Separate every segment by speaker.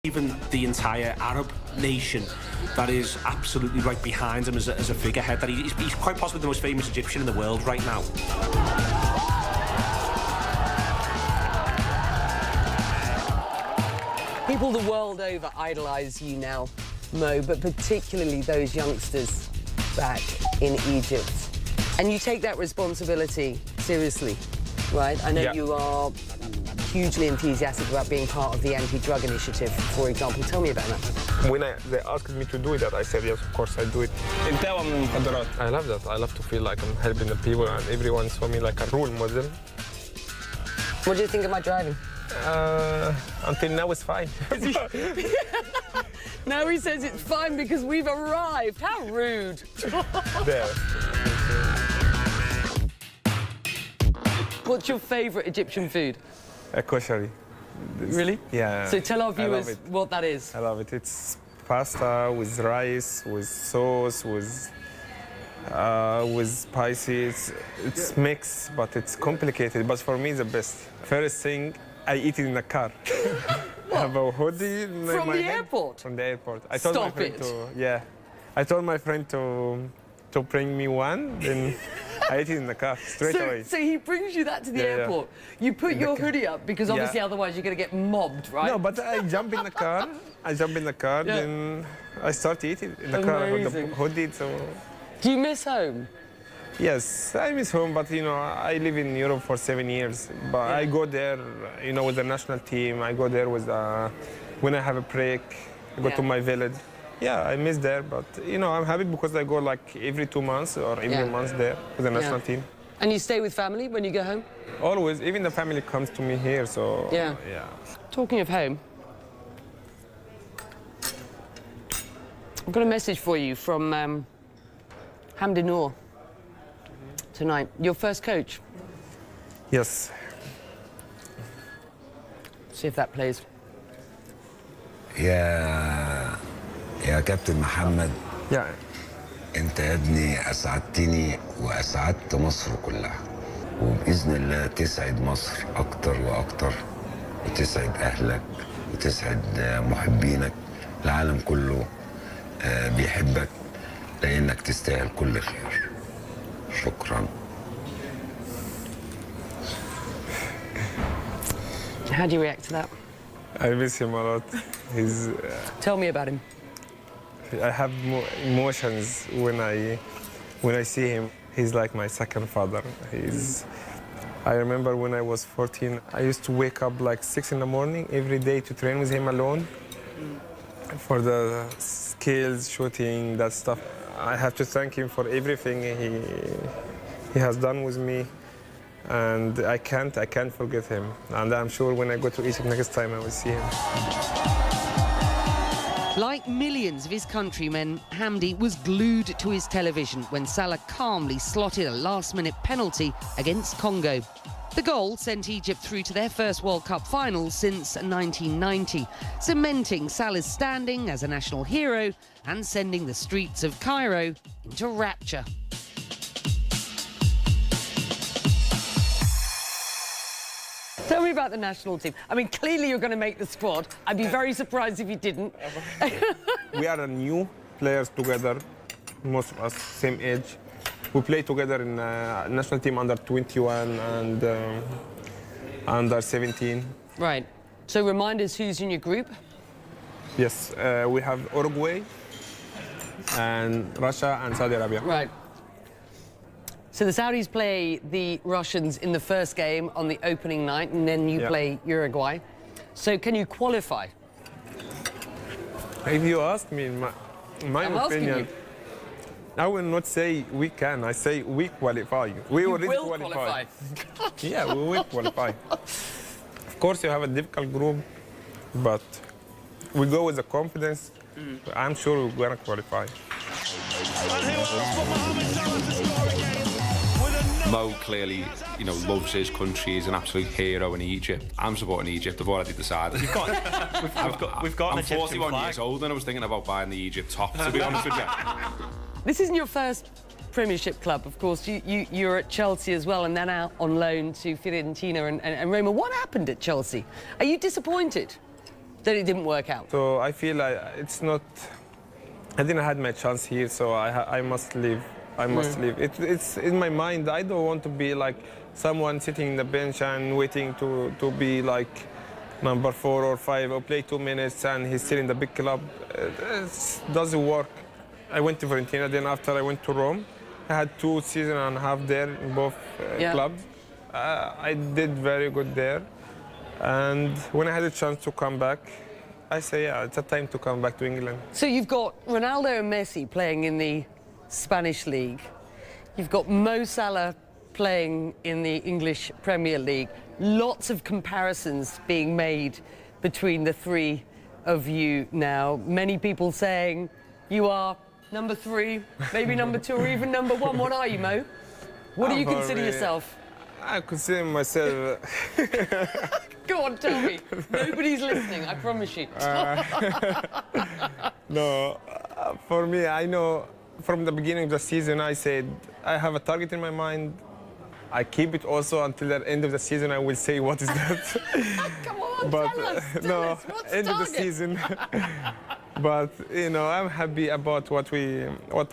Speaker 1: Even the entire Arab nation that is absolutely right behind him as a figurehead. That he's quite possibly the most famous Egyptian in the world right now.
Speaker 2: People the world over idolise you now, Mo, but particularly those youngsters back in Egypt. And you take that responsibility seriously, right? I know you are hugely enthusiastic about being part of the anti-drug initiative, for example. Tell me about that.
Speaker 3: When they asked me to do that, I said, yes, of course, I do it. I love that. I love to feel like I'm helping the people, and everyone saw me like a role model.
Speaker 2: What do you think of my driving?
Speaker 3: Until now, it's fine.
Speaker 2: Now he says it's fine because we've arrived. How rude.
Speaker 3: There.
Speaker 2: What's your favourite Egyptian food?
Speaker 3: Kosher.
Speaker 2: Really?
Speaker 3: Yeah.
Speaker 2: So tell our viewers what that is.
Speaker 3: I love it. It's pasta with rice, with sauce, with spices. It's mixed, but it's complicated. But for me, the best. First thing, I eat it in the car. I have a hoodie in
Speaker 2: From
Speaker 3: my
Speaker 2: the
Speaker 3: head.
Speaker 2: airport?
Speaker 3: From the airport. I told my
Speaker 2: Stop
Speaker 3: friend
Speaker 2: it.
Speaker 3: I told my friend to bring me one, then I ate it in the car straight away.
Speaker 2: So he brings you that to the airport. You put your hoodie up because obviously otherwise you're going to get mobbed, right?
Speaker 3: No, but I jump in the car. Then I start eating in the car with the hoodie. So.
Speaker 2: Do you miss home?
Speaker 3: Yes, I miss home, but you know, I live in Europe for 7 years. But I go there, you know, with the national team. I go there with when I have a break. I go to my village. Yeah, I miss there, but you know, I'm happy because I go like every 2 months or every month there with the national team.
Speaker 2: And you stay with family when you go home?
Speaker 3: Always, even the family comes to me here, so yeah.
Speaker 2: Talking of home, I've got a message for you from Hamdi Noor tonight. Your first coach.
Speaker 3: Yes.
Speaker 2: See if that plays.
Speaker 4: يا كابتن محمد انت يا ابني اسعدتني واسعدت مصر كلها وباذن الله تسعد مصر اكتر واكتر وتسعد اهلك وتسعد محبينك العالم كله بيحبك لانك تستاهل كل خير شكرا.
Speaker 2: How do you react to that?
Speaker 3: I miss him a lot.
Speaker 2: Tell me about him.
Speaker 3: I have emotions when I see him. He's like my second father. I remember when I was 14, I used to wake up like 6 in the morning every day to train with him alone for the skills, shooting, that stuff. I have to thank him for everything he has done with me, and I can't forget him. And I'm sure when I go to Egypt next time, I will see him.
Speaker 5: Like millions of his countrymen, Hamdi was glued to his television when Salah calmly slotted a last-minute penalty against Congo. The goal sent Egypt through to their first World Cup final since 1990, cementing Salah's standing as a national hero and sending the streets of Cairo into rapture.
Speaker 2: Tell me about the national team. I mean, clearly you're going to make the squad. I'd be very surprised if you didn't.
Speaker 3: We are new players together, most of us same age. We play together in national team under 21 and under 17.
Speaker 2: Right. So remind us who's in your group.
Speaker 3: Yes, we have Uruguay and Russia and Saudi Arabia.
Speaker 2: Right. So the Saudis play the Russians in the first game on the opening night, and then you play Uruguay. So can you qualify?
Speaker 3: If you ask me, in my opinion, I will not say we can. I say we qualify. We already qualify. Yeah, we will qualify. Of course, you have a difficult group, but we go with the confidence. I'm sure we're going to qualify.
Speaker 6: Mo clearly, you know, loves his country. He's an absolute hero in Egypt. I'm supporting Egypt. I've already decided.
Speaker 7: We've got an
Speaker 6: I'm
Speaker 7: Egyptian
Speaker 6: 41
Speaker 7: flag.
Speaker 6: years old and I was thinking about buying the Egypt top, to be honest with you.
Speaker 2: This isn't your first Premiership club, of course. You're at Chelsea as well, and then out on loan to Fiorentina and Roma. What happened at Chelsea? Are you disappointed? That it didn't work out.
Speaker 3: So I feel like it's not. I didn't have my chance here, so I must leave. I must leave. It's in my mind. I don't want to be like someone sitting in the bench and waiting to be like number 4 or 5 or play 2 minutes and he's still in the big club. It doesn't work. I went to Fiorentina, then after I went to Rome. I had 2 seasons and a half there in both clubs. I did very good there. And when I had a chance to come back, I say, yeah, it's a time to come back to England.
Speaker 2: So you've got Ronaldo and Messi playing in the Spanish League. You've got Mo Salah playing in the English Premier League. Lots of comparisons being made between the 3 of you now. Many people saying you are number 3, maybe number 2, or even number 1. What are you, Mo? What do you consider yourself?
Speaker 3: I consider myself...
Speaker 2: Go on, tell me. Nobody's listening, I promise you.
Speaker 3: No, for me, I know from the beginning of the season, I said, I have a target in my mind. I keep it also until the end of the season. I will say what is that.
Speaker 2: Come on,
Speaker 3: but
Speaker 2: tell us, what's
Speaker 3: end of the
Speaker 2: target?
Speaker 3: season. But you know, I'm happy about what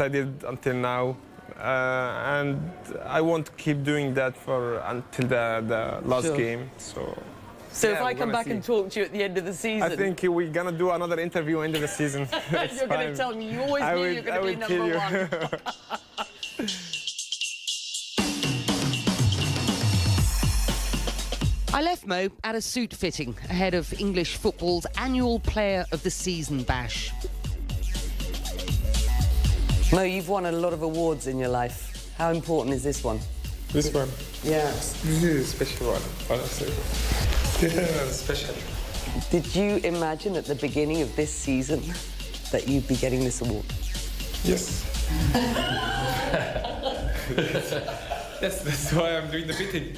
Speaker 3: I did until now, and I want to keep doing that until the last game. So
Speaker 2: if I come back and talk to you at the end of the season,
Speaker 3: I think we're gonna do another interview end of the season.
Speaker 2: you're going to tell me you always knew you were going to be number 1.
Speaker 5: I left Mo at a suit fitting ahead of English football's annual Player of the Season bash.
Speaker 2: Mo, you've won a lot of awards in your life. How important is this one?
Speaker 3: This one?
Speaker 2: Yeah.
Speaker 3: This is a special one, honestly. Yeah, special.
Speaker 2: Did you imagine at the beginning of this season that you'd be getting this award?
Speaker 3: Yes. That's why I'm doing the fitting.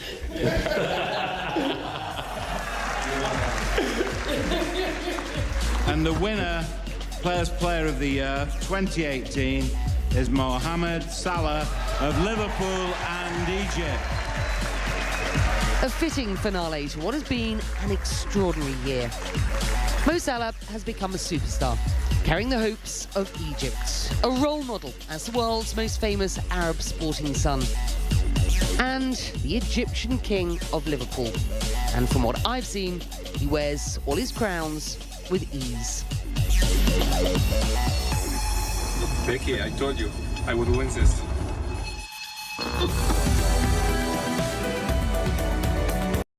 Speaker 7: And the winner, Player of the Year 2018, is Mohamed Salah of Liverpool and Egypt.
Speaker 5: A fitting finale to what has been an extraordinary year. Mo Salah has become a superstar, carrying the hopes of Egypt, a role model as the world's most famous Arab sporting son, and the Egyptian king of Liverpool. And from what I've seen, he wears all his crowns with ease.
Speaker 3: Becky, I told you I would win this.